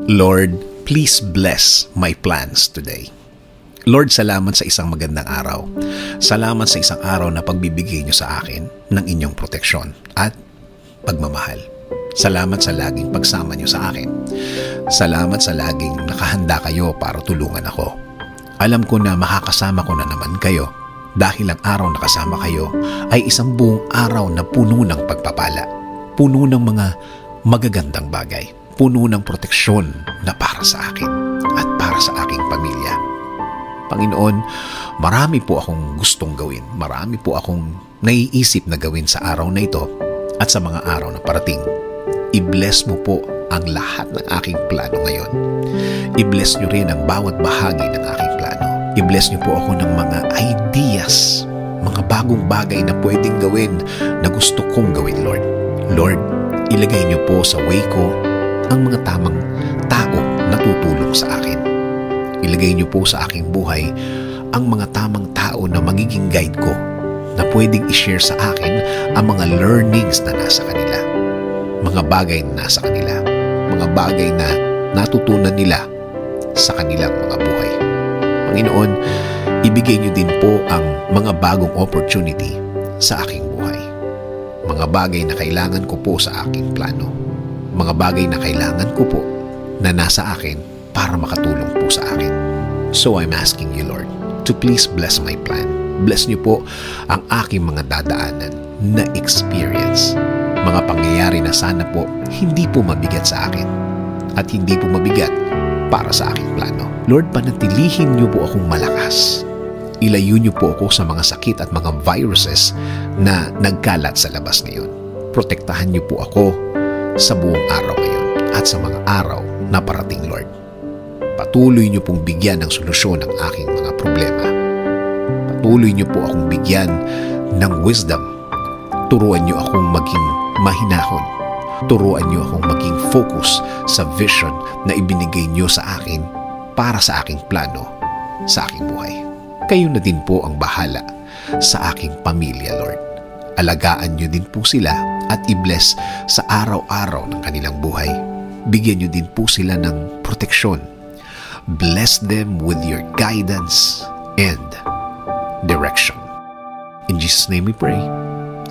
Lord, please bless my plans today. Lord, salamat sa isang magandang araw. Salamat sa isang araw na pagbibigay niyo sa akin ng inyong proteksyon at pagmamahal. Salamat sa laging pagsama niyo sa akin. Salamat sa laging nakahanda kayo para tulungan ako. Alam ko na makakasama ko na naman kayo dahil ang araw na kasama kayo ay isang buong araw na puno ng pagpapala, puno ng mga magagandang bagay, puno ng proteksyon na para sa akin at para sa aking pamilya. Panginoon, marami po akong gustong gawin. Marami po akong naiisip na gawin sa araw na ito at sa mga araw na parating. I-bless mo po ang lahat ng aking plano ngayon. I-bless niyo rin ang bawat bahagi ng aking plano. I-bless niyo po ako ng mga ideas, mga bagong bagay na pwedeng gawin na gusto kong gawin, Lord. Lord, ilagay niyo po sa way ko ang mga tamang tao na tutulong sa akin. Ilagay niyo po sa aking buhay ang mga tamang tao na magiging guide ko na pwedeng i-share sa akin ang mga learnings na nasa kanila. Mga bagay na nasa kanila. Mga bagay na natutunan nila sa kanilang mga buhay. Panginoon, ibigay niyo din po ang mga bagong opportunity sa aking buhay. Mga bagay na kailangan ko po sa aking plano. Mga bagay na kailangan ko po na nasa akin para makatulong po sa akin. So I'm asking you, Lord, to please bless my plan. Bless niyo po ang aking mga dadaanan na experience. Mga pangyayari na sana po hindi po mabigat sa akin at hindi po mabigat para sa aking plano. Lord, panatilihin niyo po akong malakas. Ilayo niyo po ako sa mga sakit at mga viruses na nagkalat sa labas ngayon. Protektahan niyo po ako sa buong araw ngayon at sa mga araw na parating, Lord. Patuloy niyo pong bigyan ng solusyon ang aking mga problema. Patuloy niyo po akong bigyan ng wisdom. Turuan niyo akong maging mahinahon. Turuan niyo akong maging focus sa vision na ibinigay niyo sa akin para sa aking plano, sa aking buhay. Kayo na din po ang bahala sa aking pamilya, Lord. Alagaan niyo din po sila at i-bless sa araw-araw ng kanilang buhay. Bigyan niyo din po sila ng proteksyon. Bless them with your guidance and direction. In Jesus' name we pray.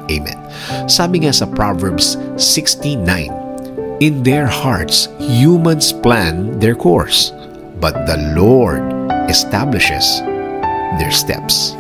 Amen. Sabi nga sa Proverbs 16:9, in their hearts humans plan their course, but the Lord establishes their steps.